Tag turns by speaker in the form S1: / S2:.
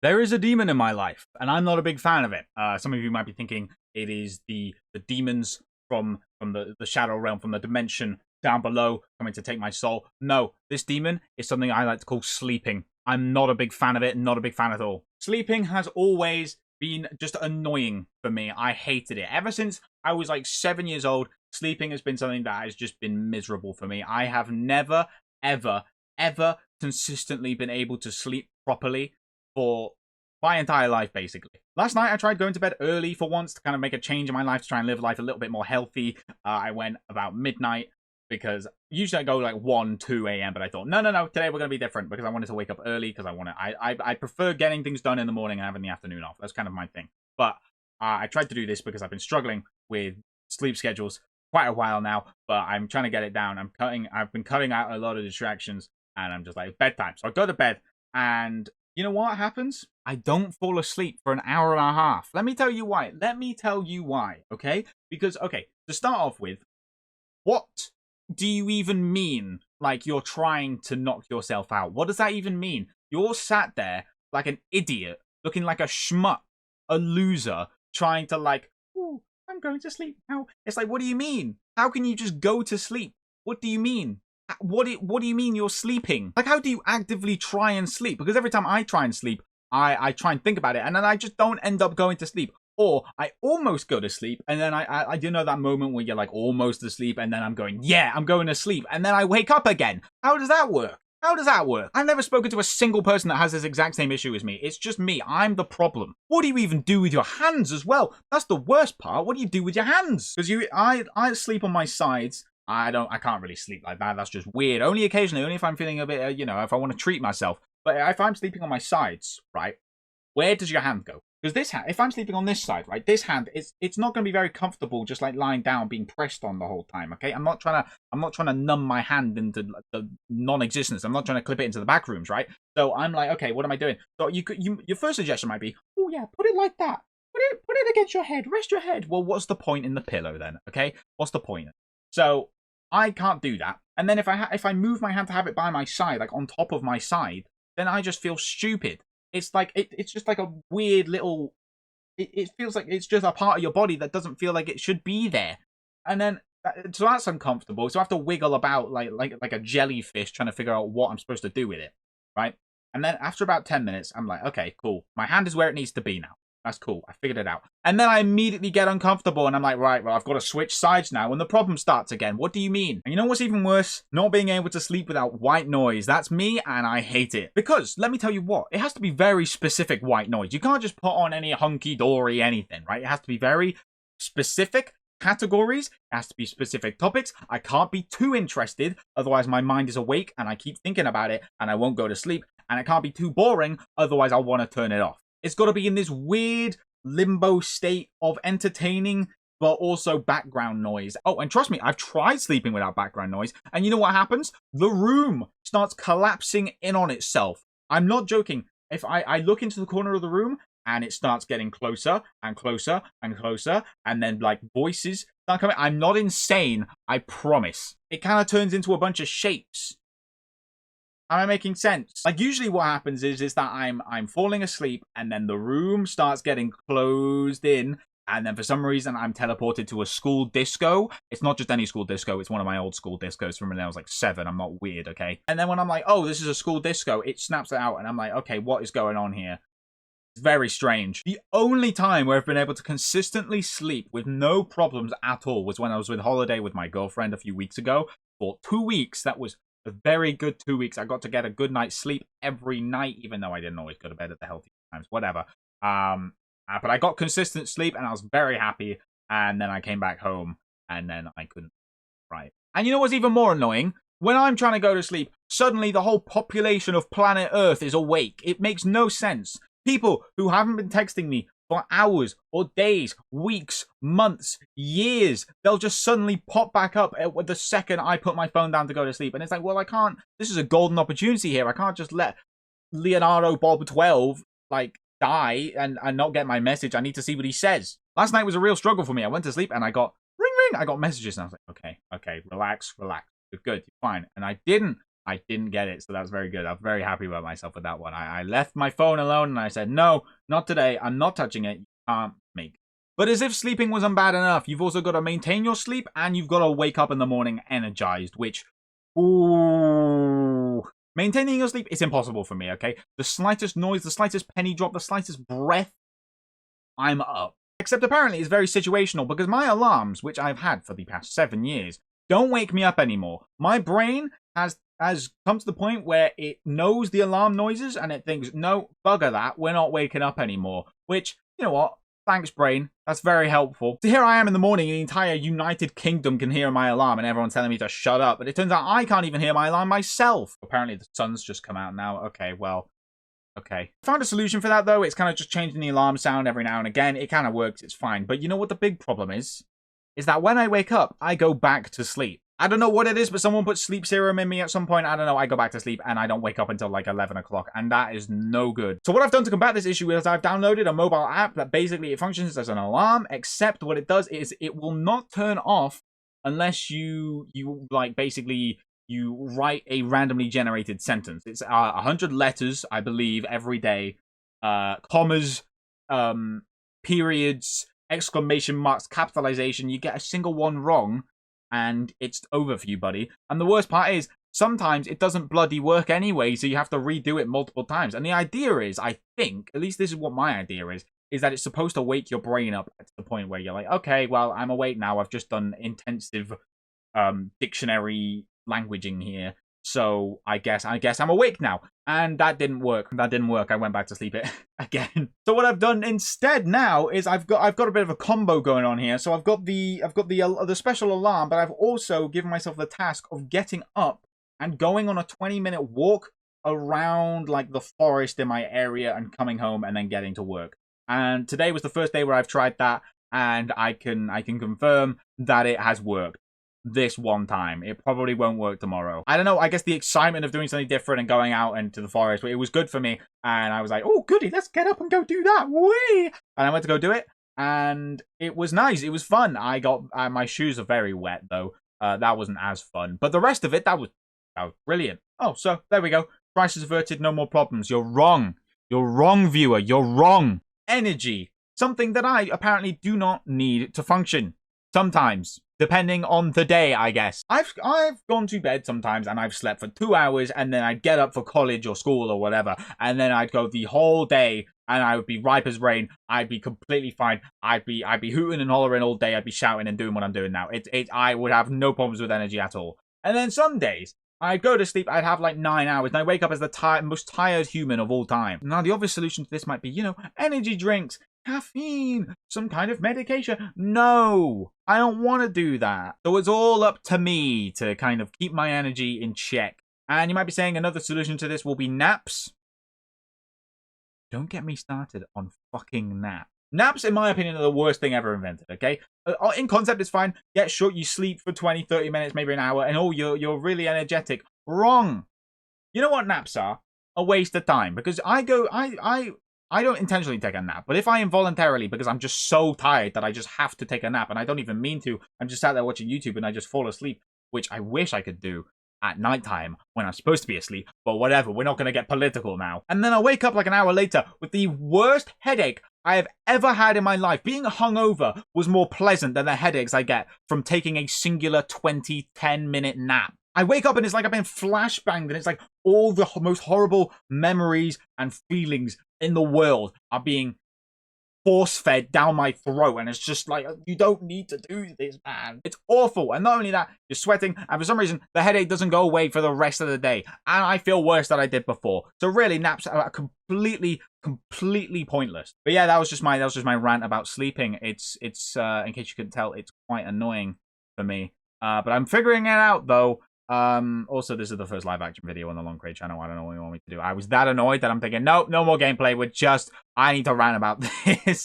S1: There is a demon in my life, and I'm not a big fan of it. Some of you might be thinking it is the demons from the shadow realm, from the dimension down below, coming to take my soul. No, this demon is something I like to call sleeping. I'm not a big fan of it, not a big fan at all. Sleeping has always been just annoying for me. I hated it. Ever since I was like 7 years old, sleeping has been something that has just been miserable for me. I have never, ever, ever consistently been able to sleep properly for my entire life, basically. Last night, I tried going to bed early for once to kind of make a change in my life, to try and live life a little bit more healthy. I went about midnight because usually I go like 1, 2 a.m. But I thought, no, today we're going to be different because I wanted to wake up early because I prefer getting things done in the morning and having the afternoon off. That's kind of my thing. But I tried to do this because I've been struggling with sleep schedules quite a while now, but I'm trying to get it down. I've been cutting out a lot of distractions, and I'm just like, bedtime. So I go to bed, and you know what happens? I don't fall asleep for an hour and a half. Let me tell you why. Okay? Because, okay, to start off with, what do you even mean, like, you're trying to knock yourself out? What does that even mean? You're sat there like an idiot, looking like a schmuck, a loser, trying to, like, oh, I'm going to sleep now. It's like, what do you mean? How can you just go to sleep? What do you mean? What do you mean you're sleeping? Like, how do you actively try and sleep? Because every time I try and sleep, I try and think about it, and then I just don't end up going to sleep. Or I almost go to sleep, and then I do know that moment where you're like almost asleep, and then I'm going, yeah, I'm going to sleep, and then I wake up again. How does that work? How does that work? I've never spoken to a single person that has this exact same issue as me. It's just me. I'm the problem. What do you even do with your hands as well? That's the worst part. What do you do with your hands? Because I sleep on my sides. I can't really sleep like that. That's just weird. Only occasionally, only if I'm feeling a bit, if I want to treat myself. But if I'm sleeping on my sides, right, where does your hand go? Because this hand, if I'm sleeping on this side, right, this hand, it's not going to be very comfortable just like lying down, being pressed on the whole time, okay? I'm not trying to numb my hand into the non-existence. I'm not trying to clip it into the back rooms, right? So I'm like, okay, what am I doing? So your first suggestion might be, oh yeah, put it like that. Put it against your head. Rest your head. Well, what's the point in the pillow then, okay? What's the point? So I can't do that. And then if I move my hand to have it by my side, like on top of my side, then I just feel stupid. It's like it's just like a weird little. It feels like it's just a part of your body that doesn't feel like it should be there, and then so that's uncomfortable. So I have to wiggle about like a jellyfish trying to figure out what I'm supposed to do with it, right? And then after about 10 minutes, I'm like, okay, cool. My hand is where it needs to be now. That's cool. I figured it out. And then I immediately get uncomfortable and I'm like, right, well, I've got to switch sides now. And the problem starts again. What do you mean? And you know what's even worse? Not being able to sleep without white noise. That's me and I hate it. Because, let me tell you what, it has to be very specific white noise. You can't just put on any hunky-dory anything, right? It has to be very specific categories. It has to be specific topics. I can't be too interested. Otherwise, my mind is awake and I keep thinking about it and I won't go to sleep. And it can't be too boring. Otherwise, I'll want to turn it off. It's got to be in this weird limbo state of entertaining, but also background noise. Oh, and trust me, I've tried sleeping without background noise, and you know what happens? The room starts collapsing in on itself. I'm not joking. If I look into the corner of the room, and it starts getting closer and closer and closer, and then like voices start coming. I'm not insane, I promise. It kind of turns into a bunch of shapes. Am I making sense? Like, usually what happens is that I'm falling asleep and then the room starts getting closed in, and then for some reason I'm teleported to a school disco. It's not just any school disco, it's one of my old school discos from when I was like 7. I'm not weird, okay? And then when I'm like, oh, this is a school disco, it snaps it out and I'm like, okay, what is going on here? It's very strange. The only time where I've been able to consistently sleep with no problems at all was when I was on holiday with my girlfriend a few weeks ago. For 2 weeks, that was a very good 2 weeks. I got to get a good night's sleep every night, even though I didn't always go to bed at the healthy times, whatever. But I got consistent sleep and I was very happy. And then I came back home and then I couldn't. Right. And you know what's even more annoying? When I'm trying to go to sleep, suddenly the whole population of planet Earth is awake. It makes no sense. People who haven't been texting me for hours or days, weeks, months, years, they'll just suddenly pop back up at the second I put my phone down to go to sleep. And it's like, well, I can't. This is a golden opportunity here. I can't just let Leonardo Bob 12 like die and not get my message. I need to see what he says. Last night was a real struggle for me. I went to sleep and I got ring ring. I got messages and I was like, okay, relax. You're good, you're fine. And I didn't I didn't get it, so that's very good. I'm very happy about myself with that one. I left my phone alone and I said, no, not today. I'm not touching it. You can't make it. But as if sleeping wasn't bad enough, you've also got to maintain your sleep and you've got to wake up in the morning energized, which, ooh, maintaining your sleep is impossible for me, okay? The slightest noise, the slightest penny drop, the slightest breath, I'm up. Except apparently it's very situational because my alarms, which I've had for the past 7 years, don't wake me up anymore. My brain has come to the point where it knows the alarm noises and it thinks, no, bugger that, we're not waking up anymore. Which, you know what? Thanks, brain. That's very helpful. So here I am in the morning, and the entire United Kingdom can hear my alarm, and everyone's telling me to shut up. But it turns out I can't even hear my alarm myself. Apparently the sun's just come out now. Okay, well, okay. I found a solution for that, though. It's kind of just changing the alarm sound every now and again. It kind of works. It's fine. But you know what the big problem is? Is that when I wake up, I go back to sleep. I don't know what it is, but someone put sleep serum in me at some point. I don't know. I go back to sleep and I don't wake up until like 11 o'clock. And that is no good. So what I've done to combat this issue is I've downloaded a mobile app that basically it functions as an alarm, except what it does is it will not turn off unless you like basically you write a randomly generated sentence. It's 100 letters, I believe, every day. Commas, periods, exclamation marks, capitalization. You get a single one wrong and it's over for you, buddy. And the worst part is, sometimes it doesn't bloody work anyway, so you have to redo it multiple times. And the idea is, I think, at least this is what my idea is that it's supposed to wake your brain up to the point where you're like, okay, well, I'm awake now. I've just done intensive dictionary languaging here. So I guess I'm awake now. And that didn't work. I went back to sleep again. So what I've done instead now is I've got a bit of a combo going on here. So I've got the special alarm, but I've also given myself the task of getting up and going on a 20-minute walk around like the forest in my area and coming home and then getting to work. And today was the first day where I've tried that, and I can confirm that it has worked. This one time. It probably won't work tomorrow. I don't know. I guess the excitement of doing something different and going out into the forest, it was good for me. And I was like, oh, goody, let's get up and go do that. Whee! And I went to go do it. And it was nice. It was fun. I got, my shoes are very wet though. That wasn't as fun. But the rest of it, that was brilliant. Oh, so there we go. Crisis averted, no more problems. You're wrong. You're wrong, viewer. You're wrong. Energy. Something that I apparently do not need to function. Sometimes. Depending on the day, I guess. I've gone to bed sometimes and I've slept for 2 hours and then I'd get up for college or school or whatever. And then I'd go the whole day and I would be ripe as rain. I'd be completely fine. I'd be hooting and hollering all day. I'd be shouting and doing what I'm doing now. I would have no problems with energy at all. And then some days, I'd go to sleep, I'd have like 9 hours, and I wake up as the most tired human of all time. Now, the obvious solution to this might be, energy drinks, caffeine, some kind of medication. No, I don't want to do that. So it's all up to me to kind of keep my energy in check. And you might be saying another solution to this will be naps. Don't get me started on fucking naps. Naps, in my opinion, are the worst thing ever invented, okay? In concept, it's fine. Yeah, sure, you sleep for 20, 30 minutes, maybe an hour, and you're really energetic. Wrong. You know what naps are? A waste of time. Because I don't intentionally take a nap, but if I involuntarily, because I'm just so tired that I just have to take a nap, and I don't even mean to, I'm just sat there watching YouTube and I just fall asleep, which I wish I could do at nighttime when I'm supposed to be asleep, but whatever, we're not going to get political now. And then I wake up like an hour later with the worst headache I have ever had in my life. Being hungover was more pleasant than the headaches I get from taking a singular 10-minute nap. I wake up and it's like I've been flashbanged, and it's like all the most horrible memories and feelings in the world are being force-fed down my throat, and it's just like, you don't need to do this, man. It's awful. And not only that, you're sweating, and for some reason the headache doesn't go away for the rest of the day, and I feel worse than I did before. So really, naps are completely pointless. But yeah, that was just my rant about sleeping. It's in case you couldn't tell, it's quite annoying for me, but I'm figuring it out though. Also, this is the first live action video on the TheLongCraigd channel. I don't know what you want me to do. I was that annoyed that I'm thinking, nope, no more gameplay. I need to rant about this.